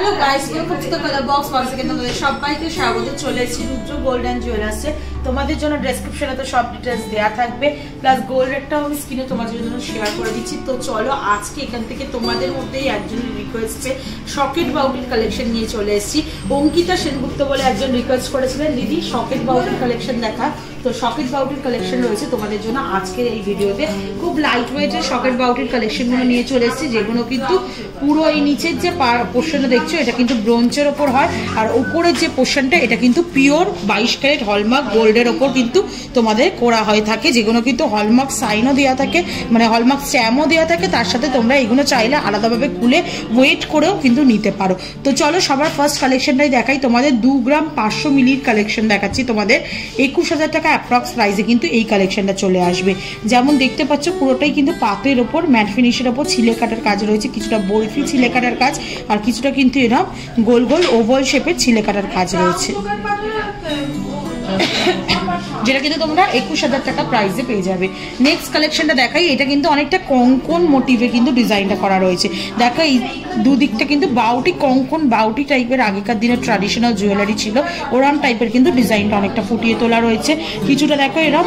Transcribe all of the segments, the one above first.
Hello guys, welcome to the colour box. Once again তোমাদের সবাইকে স্বাগত। চলে এসেছি রুদ্র গোল্ড এন্ড জুয়েলার্সে। তোমাদের জন্য ডেসক্রিপশনে তো সব ডিটেইলস দেয়া থাকবে, প্লাস গোল্ড রেটটাও আমি স্ক্রিনে তোমাদের জন্য শেয়ার করে দিচ্ছি। তো চলো আজকে এখান থেকে তোমাদের মধ্যেই একজনের রিকোয়েস্টে সকেট বাউটির কালেকশন নিয়ে চলে এসেছি। অঙ্কিতা সেনগুপ্ত বলে একজন রিকোয়েস্ট করেছিলেন, দিদি সকেট বাউটির কালেকশন দেখা। তো সকেট বাউটির কালেকশন রয়েছে তোমাদের জন্য আজকের এই ভিডিওতে। খুব লাইট ওয়েটের সকেট বাউটির কালেকশনগুলো নিয়ে চলে এসেছি, যেগুলো কিন্তু পুরো এই নিচের যে পোর্শনটা দেখছো এটা কিন্তু ব্রোঞ্জের ওপর হয়, আর উপরের যে পোর্শনটা এটা কিন্তু পিওর 22 ক্যারেট হলমার্ক গোল্ডের ওপর কিন্তু তোমাদের করা হয়ে থাকে, যেগুলো কিন্তু হলমার্ক সাইনও দেওয়া থাকে, মানে হলমার্ক স্ট্যাম্পও দেওয়া থাকে। তার সাথে তোমরা এগুলো চাইলে আলাদাভাবে খুলে ওয়েট করেও কিন্তু নিতে পারো। তো চলো সবার ফার্স্ট কালেকশনটাই দেখাই। তোমাদের 2 গ্রাম 500 মিলির কালেকশন দেখাচ্ছি। তোমাদের 21,000 টাকা অ্যাপ্রক্স প্রাইসে কিন্তু এই কালেকশনটা চলে আসবে। যেমন দেখতে পাচ্ছ পুরোটাই কিন্তু পাতের ওপর ম্যাট ফিনিশের ওপর ছিলে কাটার কাজ রয়েছে, কিছুটা বরফি ছিলে কাটার কাজ, আর কিছুটা কিন্তু এরকম গোল গোল ওভাল শেপের ছিলে কাটার কাজ রয়েছে, যেটা কিন্তু তোমরা 21,000 টাকা প্রাইসে পেয়ে যাবে। নেক্সট কালেকশনটা দেখাই। এটা কিন্তু অনেকটা কঙ্কন মোটিভে কিন্তু ডিজাইনটা করা রয়েছে। দেখো এই দুদিকটা কিন্তু বাউটি কঙ্কন বাউটি টাইপের আগেকার দিনের ট্র্যাডিশনাল জুয়েলারি ছিল, ওরম টাইপের কিন্তু ডিজাইনটা অনেকটা ফুটিয়ে তোলা রয়েছে। কিছুটা দেখো এরকম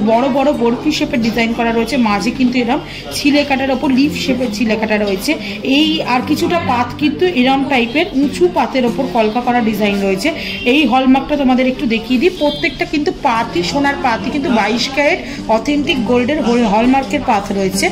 বড় বড় বরফি শেপের ডিজাইন করা রয়েছে, মাঝে কিন্তু এরকম ছিলে কাটার ওপর লিফ শেপের ছিলে কাটা রয়েছে। এই আর কিছুটা পাত কিন্তু এরম টাইপের উঁচু পাতের ওপর কলকা করা ডিজাইন রয়েছে। এই হলমার্কটা তোমাদের একটু দেখিয়ে দিই। প্রত্যেকটা কিন্তু পাতি সোনার পাতি কিন্তু 22 ক্যারেট অথেন্টিক গোল্ডের হলমার্কের পাত রয়েছে।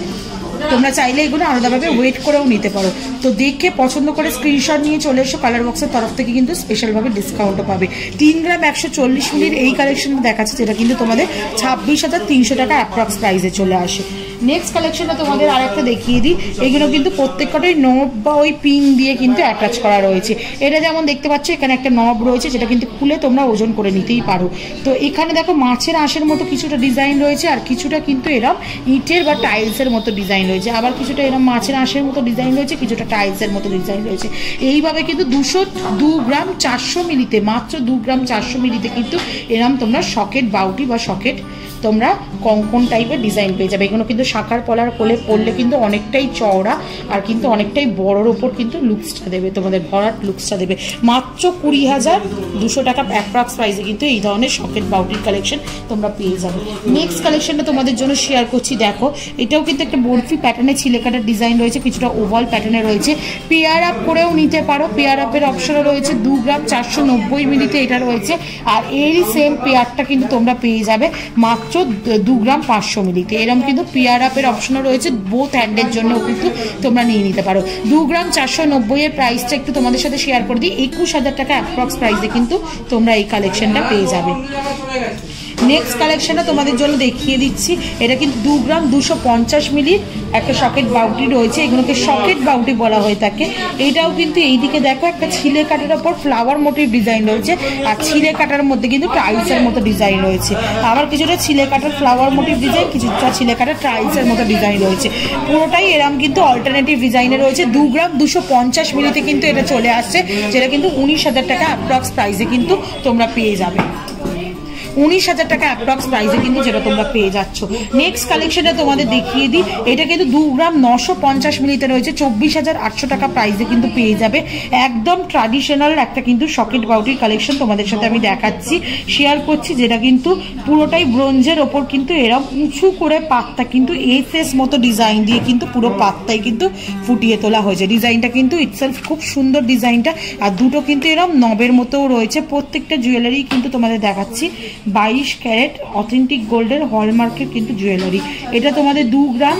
তোমরা চাইলে এগুলো আলাদাভাবে ওয়েট করেও নিতে পারো। তো দেখে পছন্দ করে স্ক্রিনশট নিয়ে চলে এসো, কালার বক্সের তরফ থেকে কিন্তু স্পেশালভাবে ডিসকাউন্টও পাবে। 3 গ্রাম 140 মিলির এই কালেকশনটা দেখাচ্ছে, যেটা কিন্তু তোমাদের 26,300 টাকা অ্যাপ্রক্স প্রাইসে চলে আসে। নেক্সট কালেকশনটা তোমাদের আর একটা দেখিয়ে দিই। এগুলো কিন্তু প্রত্যেকটাই নব বা ওই পিন দিয়ে কিন্তু অ্যাটাচ করা রয়েছে। এটা যেমন দেখতে পাচ্ছ এখানে একটা নব রয়েছে, যেটা কিন্তু খুলে তোমরা ওজন করে নিতেই পারো। তো এখানে দেখো মাছের আঁশের মতো কিছুটা ডিজাইন রয়েছে, আর কিছুটা কিন্তু এরম ইটের বা টাইলসের মতো ডিজাইন রয়েছে, আবার কিছুটা এরম মাছের আঁশের মতো ডিজাইন রয়েছে, কিছুটা টাইলসের মতো ডিজাইন রয়েছে। এইভাবে কিন্তু 2 গ্রাম 400 মিলিতে, মাত্র 2 গ্রাম 400 মিলিতে কিন্তু এরম তোমরা সকেট বাউটি বা সকেট তোমরা কঙ্কন টাইপের ডিজাইন পেয়ে যাবে। এগুলো কিন্তু শাঁখার পলার কোলে পড়লে কিন্তু অনেকটাই চওড়া আর কিন্তু অনেকটাই বড়োর ওপর কিন্তু লুকসটা দেবে, তোমাদের ভরাট লুকসটা দেবে। মাত্র 20,200 টাকা অ্যাপ্রক্স প্রাইসে কিন্তু এই ধরনের সকেট বাউটির কালেকশন তোমরা পেয়ে যাবে। নেক্সট কালেকশনটা তোমাদের জন্য শেয়ার করছি। দেখো এটাও কিন্তু একটা বরফি প্যাটার্নে ছিলে কাটার ডিজাইন রয়েছে, কিছুটা ওভাল প্যাটার্নে রয়েছে। পেয়ার আপ করেও নিতে পারো, পেয়ার আপের অপশনও রয়েছে। 2 গ্রাম 490 মিলিতে এটা রয়েছে, আর এরই সেম পেয়ারটা কিন্তু তোমরা পেয়ে যাবে মাত্র 2 গ্রাম 500 মিলিতে। এরকম কিন্তু পেয়ার আপের অপশনও রয়েছে, বোথ হ্যান্ডের জন্য কিন্তু তোমরা নিয়ে নিতে পারো। 2 গ্রাম 490 এর প্রাইসটা একটু তোমাদের সাথে শেয়ার করে দিই। 21,000 টাকা অ্যাপ্রক্স প্রাইসে কিন্তু তোমরা এই কালেকশনটা পেয়ে যাবে। নেক্সট কালেকশনটা তোমাদের জন্য দেখিয়ে দিচ্ছি। এটা কিন্তু 2 গ্রাম 250 মিলির একটা সকেট বাউটি রয়েছে, এগুলোকে সকেট বাউটি বলা হয়ে থাকে। এইটাও কিন্তু এইদিকে দেখো একটা ছিলে কাটার ওপর ফ্লাওয়ার মোটিভ ডিজাইন রয়েছে, আর ছিলে কাটার মধ্যে কিন্তু টাইলসের মতো ডিজাইন রয়েছে। আবার কিছুটা ছিলে কাটার ফ্লাওয়ার মোটিভ ডিজাইন, কিছুটা ছিলে কাটার টাইলসের মতো ডিজাইন রয়েছে। পুরোটাই এরম কিন্তু অল্টারনেটিভ ডিজাইনে রয়েছে। 2 গ্রাম 250 মিলিতে কিন্তু এটা চলে আসছে, যেটা কিন্তু 19,000 টাকা অ্যাপ্রক্স প্রাইসে কিন্তু তোমরা পেয়ে যাবে। 19,000 টাকা অ্যাপ্রক্স প্রাইসে কিন্তু যেটা তোমরা পেয়ে যাচ্ছ। নেক্সট কালেকশনটা তোমাদের দেখিয়ে দিই। এটা কিন্তু 2 গ্রাম 950 মিলিতে রয়েছে, 24,800 টাকা প্রাইসে কিন্তু পেয়ে যাবে। একদম ট্র্যাডিশনাল একটা কিন্তু সকেট বাউটির কালেকশন তোমাদের সাথে আমি দেখাচ্ছি, শেয়ার করছি, যেটা কিন্তু পুরোটাই ব্রোঞ্জের ওপর কিন্তু এরকম উঁচু করে পাতটা কিন্তু এস মতো ডিজাইন দিয়ে কিন্তু পুরো পাতটাই কিন্তু ফুটিয়ে তোলা হয়েছে। ডিজাইনটা কিন্তু ইটসেলফ খুব সুন্দর ডিজাইনটা, আর দুটো কিন্তু এরকম নবের মতোও রয়েছে। প্রত্যেকটা জুয়েলারি কিন্তু তোমাদের দেখাচ্ছি 22 ক্যারেট অথেন্টিক গোল্ডের হলমার্কের কিন্তু জুয়েলারি। এটা তোমাদের 2 গ্রাম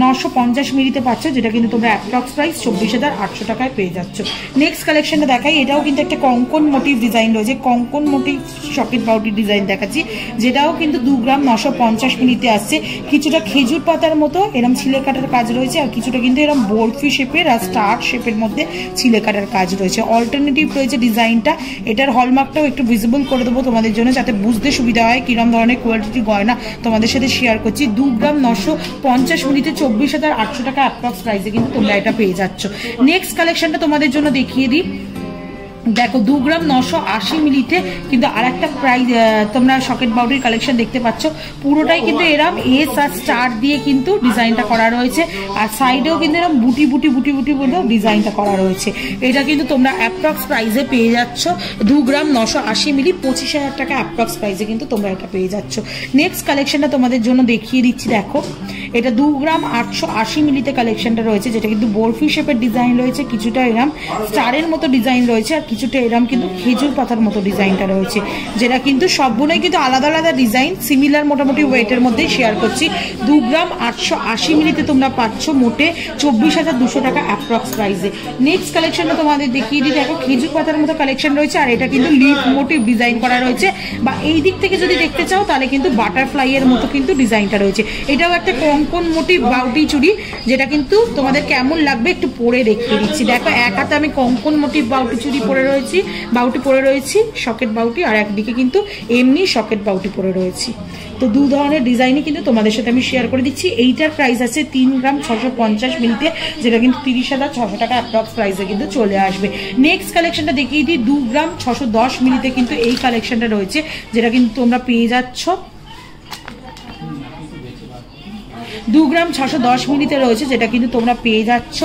950 মিলিতে পাচ্ছ, যেটা কিন্তু তোমরা অ্যাপ্রক্স প্রাইস 24,800 টাকায় পেয়ে যাচ্ছ। নেক্সট কালেকশনটা দেখাই। এটাও কিন্তু একটা কঙ্কন মোটিভ ডিজাইন রয়েছে, কঙ্কন মোটিভ সকেট বাউটির ডিজাইন দেখাচ্ছি, যেটাও কিন্তু 2 গ্রাম 950 মিলিতে আসছে। কিছুটা খেজুর পাতার মতো এরম ছিলে কাটার কাজ রয়েছে, আর কিছুটা কিন্তু এরম বরফি শেপের আর স্টার শেপের মধ্যে ছিলে কাটার কাজ রয়েছে। অল্টারনেটিভ রয়েছে ডিজাইনটা। এটার হলমার্কটাও একটু ভিজিবল করে দেবো তোমাদের জন্য, যাতে বুঝতে সুবিধা হয় কিরম ধরনের কোয়ালিটি গয়না তোমাদের সাথে শেয়ার করছি। 2 গ্রাম 950 মিনিটে 24,800 টাকা অ্যাপ্রক্স প্রাইসে কিন্তু তোমরা এটা পেয়ে যাচ্ছ। নেক্সট কালেকশনটা তোমাদের জন্য দেখিয়ে দিই। দেখো 2 গ্রাম 980 মিলিতে কিন্তু আর একটা প্রাইস তোমরা সকেট বাউটির কালেকশন দেখতে পাচ্ছ। পুরোটাই কিন্তু এরম এস আর স্টার দিয়ে কিন্তু ডিজাইনটা করা রয়েছে, আর সাইডেও কিন্তু এরম বুটি বুটি বুটি বুটি বলেও ডিজাইনটা করা রয়েছে। এটা কিন্তু তোমরা অ্যাপ্রক্স প্রাইসে পেয়ে যাচ্ছ 2 গ্রাম 980 মিলি 25,000 টাকা অ্যাপ্রক্স প্রাইসে কিন্তু তোমরা এটা পেয়ে যাচ্ছ। নেক্সট কালেকশনটা তোমাদের জন্য দেখিয়ে দিচ্ছি। দেখো এটা 2 গ্রাম 880 মিলিতে কালেকশনটা রয়েছে, যেটা কিন্তু বরফি শেপের ডিজাইন রয়েছে, কিছুটা এরম স্টারের মতো ডিজাইন রয়েছে, আর কিছুটা এরম কিন্তু খেজুর পাতার মতো ডিজাইনটা রয়েছে, যেটা কিন্তু সবগুলোই কিন্তু আলাদা আলাদা ডিজাইন, সিমিলার মোটামুটি ওয়েটের মধ্যেই শেয়ার করছি। 2 গ্রাম 880 মিলিতে তোমরা পাচ্ছ মোটে 24,200 টাকা অ্যাপ্রক্স প্রাইসে। নেক্সট কালেকশনটা তোমাদের দেখিয়ে দিই। দেখো খেজুর পাতার মতো কালেকশন রয়েছে, আর এটা কিন্তু লিফ মোটিভ ডিজাইন করা রয়েছে, বা এই দিক থেকে যদি দেখতে চাও তাহলে কিন্তু বাটারফ্লাই এর মতো কিন্তু ডিজাইনটা রয়েছে। এটাও একটা কঙ্কন মোটিভ বাউটি চুড়ি, যেটা কিন্তু তোমাদের কেমন লাগবে একটু পরে দেখিয়ে দিচ্ছি। দেখো এক হাতে আমি কঙ্কন মোটিভ বাউটি চুড়ি পরে রয়েছি সকেট বাউটি, আর একদিকে কিন্তু এমনি সকেট বাউটি পরে রয়েছি। তো 2 ধরনের ডিজাইনই কিন্তু তোমাদের সাথে আমি শেয়ার করে দিচ্ছি। এইটার প্রাইস আছে 3 গ্রাম 650 মিলিতে, যেটা কিন্তু 30,600 টাকা অ্যাপ্রক্স প্রাইসে কিন্তু চলে আসবে। নেক্সট কালেকশনটা দেখিয়ে দিই। 2 গ্রাম 610 মিলিতে কিন্তু এই কালেকশনটা রয়েছে, যেটা কিন্তু তোমরা পেয়ে যাচ্ছ 2 গ্রাম 610 মিলিতে রয়েছে, যেটা কিন্তু তোমরা পেয়ে যাচ্ছ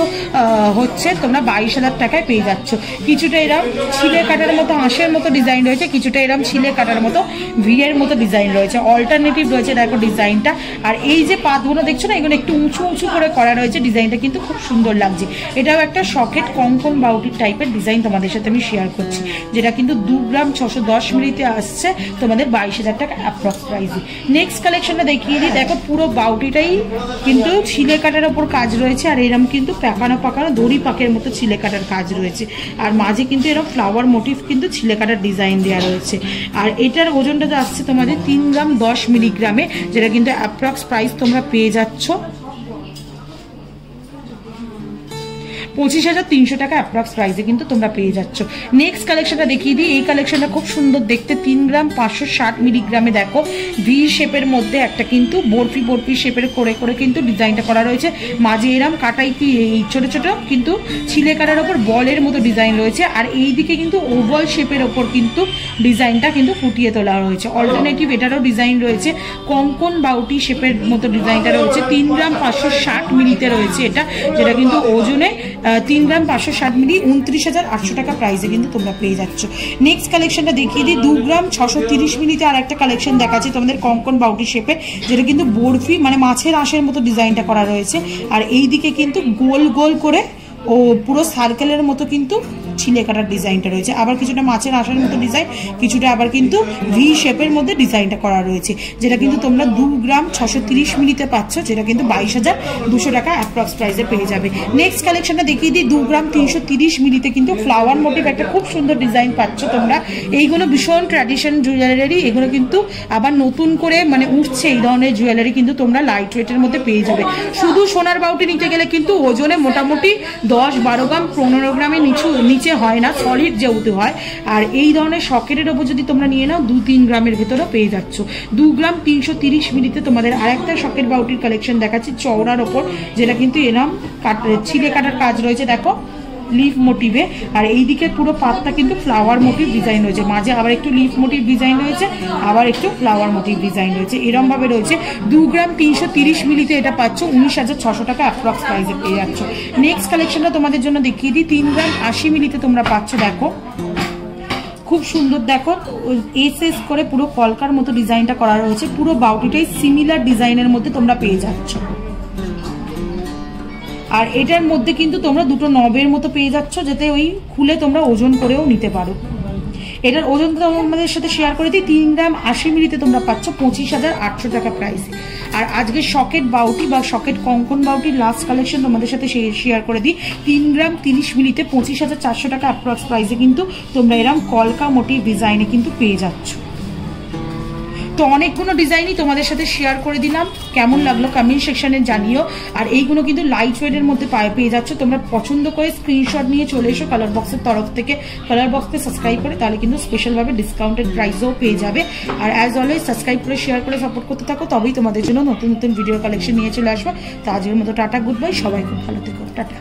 হচ্ছে তোমরা 22,000 টাকায় পেয়ে যাচ্ছ। কিছুটা এরম ছিলে কাটার মতো হাঁসের মতো ডিজাইন রয়েছে, কিছুটা এরম ছিলে কাটার মতো ভিয়ের মতো ডিজাইন রয়েছে, অল্টারনেটিভ রয়েছে দেখো ডিজাইনটা। আর এই যে পাতগুলো দেখছো না, এগুলো একটু উঁচু উঁচু করে করা রয়েছে, ডিজাইনটা কিন্তু খুব সুন্দর লাগছে। এটাও একটা সকেট কঙ্কন বাউটির টাইপের ডিজাইন তোমাদের সাথে আমি শেয়ার করছি, যেটা কিন্তু 2 গ্রাম 610 মিলিতে আসছে তোমাদের 22,000 টাকা অ্যাপ্রক্স প্রাইসে। নেক্সট কালেকশনটা দেখিয়ে দিই। দেখো পুরো বাউটিটাই কিন্তু ছিলে কাটার ওপর কাজ রয়েছে, আর এরম কিন্তু পাকানো পাকানো দড়ি পাকের মতো ছিলে কাটার কাজ রয়েছে, আর মাঝে কিন্তু এরকম ফ্লাওয়ার মোটিভ কিন্তু ছিলে কাটার ডিজাইন দেওয়া রয়েছে। আর এটার ওজনটা আসছে তোমাদের 3 গ্রাম 10 মিলিগ্রামে, যেটা কিন্তু অ্যাপ্রক্স প্রাইস তোমরা পেয়ে যাচ্ছ 25,300 টাকা অ্যাপ্রক্স প্রাইসে কিন্তু তোমরা পেয়ে যাচ্ছ। নেক্সট কালেকশনটা দেখিয়ে দিই। এই কালেকশনটা খুব সুন্দর দেখতে, 3 গ্রাম 560 মিলিগ্রামে দেখো ভি শেপের মধ্যে একটা কিন্তু বরফি শেপের করে করে কিন্তু ডিজাইনটা করা রয়েছে, মাঝে এরম কাটাই কি এই ছোট ছোট কিন্তু ছিলে কাটার ওপর বলের মতো ডিজাইন রয়েছে, আর এই দিকে কিন্তু ওভাল শেপের ওপর কিন্তু ডিজাইনটা কিন্তু ফুটিয়ে তোলা রয়েছে। অল্টারনেটিভ এটারও ডিজাইন রয়েছে, কঙ্কন বাউটি শেপের মতো ডিজাইনটা রয়েছে। 3 গ্রাম 560 মিলিতে রয়েছে এটা, যেটা কিন্তু ওজনে 3 গ্রাম 560 মিলি 29,800 টাকা প্রাইসে কিন্তু তোমরা পেয়ে যাচ্ছ। নেক্সট কালেকশনটা দেখিয়ে দিই। 2 গ্রাম 630 মিলিতে আর একটা কালেকশন দেখাচ্ছি তোমাদের কঙ্কন বাউটি শেপে, যেটা কিন্তু বরফি মানে মাছের আঁশের মতো ডিজাইনটা করা রয়েছে, আর এই দিকে কিন্তু গোল গোল করে ও পুরো সার্কেলের মতো কিন্তু ছিলে কাটার ডিজাইনটা রয়েছে, আবার কিছুটা মাছের আঁশের মতো ডিজাইন, কিছুটা আবার কিন্তু ভি শেপের মধ্যে ডিজাইনটা করা রয়েছে, যেটা কিন্তু তোমরা 2 গ্রাম 630 মিলিতে পাচ্ছ, যেটা কিন্তু 22,200 টাকা অ্যাপ্রক্স প্রাইসে পেয়ে যাবে। নেক্সট কালেকশনটা দেখিয়ে দিই। 2 গ্রাম 330 মিলিতে কিন্তু ফ্লাওয়ার মোটিভ একটা খুব সুন্দর ডিজাইন পাচ্ছ তোমরা। এইগুলো ভীষণ ট্র্যাডিশন জুয়েলারি, এগুলো কিন্তু আবার নতুন করে মানে উঠছে এই ধরনের জুয়েলারি, কিন্তু তোমরা লাইট ওয়েটের মধ্যে পেয়ে যাবে। শুধু সোনার বাউটি নিতে গেলে কিন্তু ওজনে মোটামুটি 10-12 গ্রাম 15 গ্রামের নিচে হয় না, সলিড যেহেতু হয়। আর এই ধরনের সকেটের ওপর যদি তোমরা নিয়ে নাও 2-3 গ্রামের ভেতরেও পেয়ে যাচ্ছ। 2 গ্রাম 330 মিলিতে তোমাদের আরেকটা সকেট বাউটির কালেকশন দেখাচ্ছি চওড়ার ওপর, যেটা কিন্তু এরম ছিলে কাটার কাজ রয়েছে দেখো লিফ মোটিভে, আর এইদিকে পুরো পাতটা কিন্তু ফ্লাওয়ার মোটিভ ডিজাইন রয়েছে, মাঝে আবার একটু লিফ মোটিভ ডিজাইন রয়েছে, আবার একটু ফ্লাওয়ার মোটিভ ডিজাইন রয়েছে, এরম ভাবে রয়েছে। 2 গ্রাম 330 মিলিতে এটা পাচ্ছ 19,600 টাকা অ্যাপ্রক্স প্রাইসে পেয়ে যাচ্ছ। নেক্সট কালেকশনটা তোমাদের জন্য দেখিয়ে দিই। 3 গ্রাম 80 মিলিতে তোমরা পাচ্ছ দেখো খুব সুন্দর, দেখো এস করে পুরো কলকার মতো ডিজাইনটা করা রয়েছে, পুরো বাউটিটাই সিমিলার ডিজাইনের মধ্যে তোমরা পেয়ে যাচ্ছ। আর এটার মধ্যে কিন্তু তোমরা দুটো নবের মতো পেয়ে যাচ্ছ, যাতে ওই খুলে তোমরা ওজন করেও নিতে পারো। এটার ওজন তোমাদের সাথে শেয়ার করে দিই। 3 গ্রাম 80 মিলিতে তোমরা পাচ্ছ 25,800 টাকা প্রাইসে। আর আজকে সকেট বাউটি বা সকেট কঙ্কন বাউটির লাস্ট কালেকশন তোমাদের সাথে শেয়ার করে দিই। 3 গ্রাম 30 মিলিতে 25,400 টাকা অ্যাপ্রক্স প্রাইসে কিন্তু তোমরা এরকম কলকা মোটিভ ডিজাইনে কিন্তু পেয়ে যাচ্ছ। তো অনেকগুলো ডিজাইনই তোমাদের সাথে শেয়ার করে দিলাম, কেমন লাগলো কমেন্ট সেকশনে জানিও। আর এইগুলো কিন্তু লাইট ওয়েটের মধ্যে পেয়ে যাচ্ছ, তোমরা পছন্দ করে স্ক্রিনশট নিয়ে চলে এসো কালার বক্সের তরফ থেকে, কালার বক্সকে সাবস্ক্রাইব করে, তাহলে কিন্তু স্পেশালভাবে ডিসকাউন্টেড প্রাইসও পেয়ে যাবে। আর অ্যাজ অলওয়েজ সাবস্ক্রাইব করে শেয়ার করে সাপোর্ট করতে থাকো, তবেই তোমাদের জন্য নতুন নতুন ভিডিও কালেকশন নিয়ে চলে আসবো। তো আজকের মতো টাটা, গুড বাই, সবাই খুব ভালো থেকো, টাটা।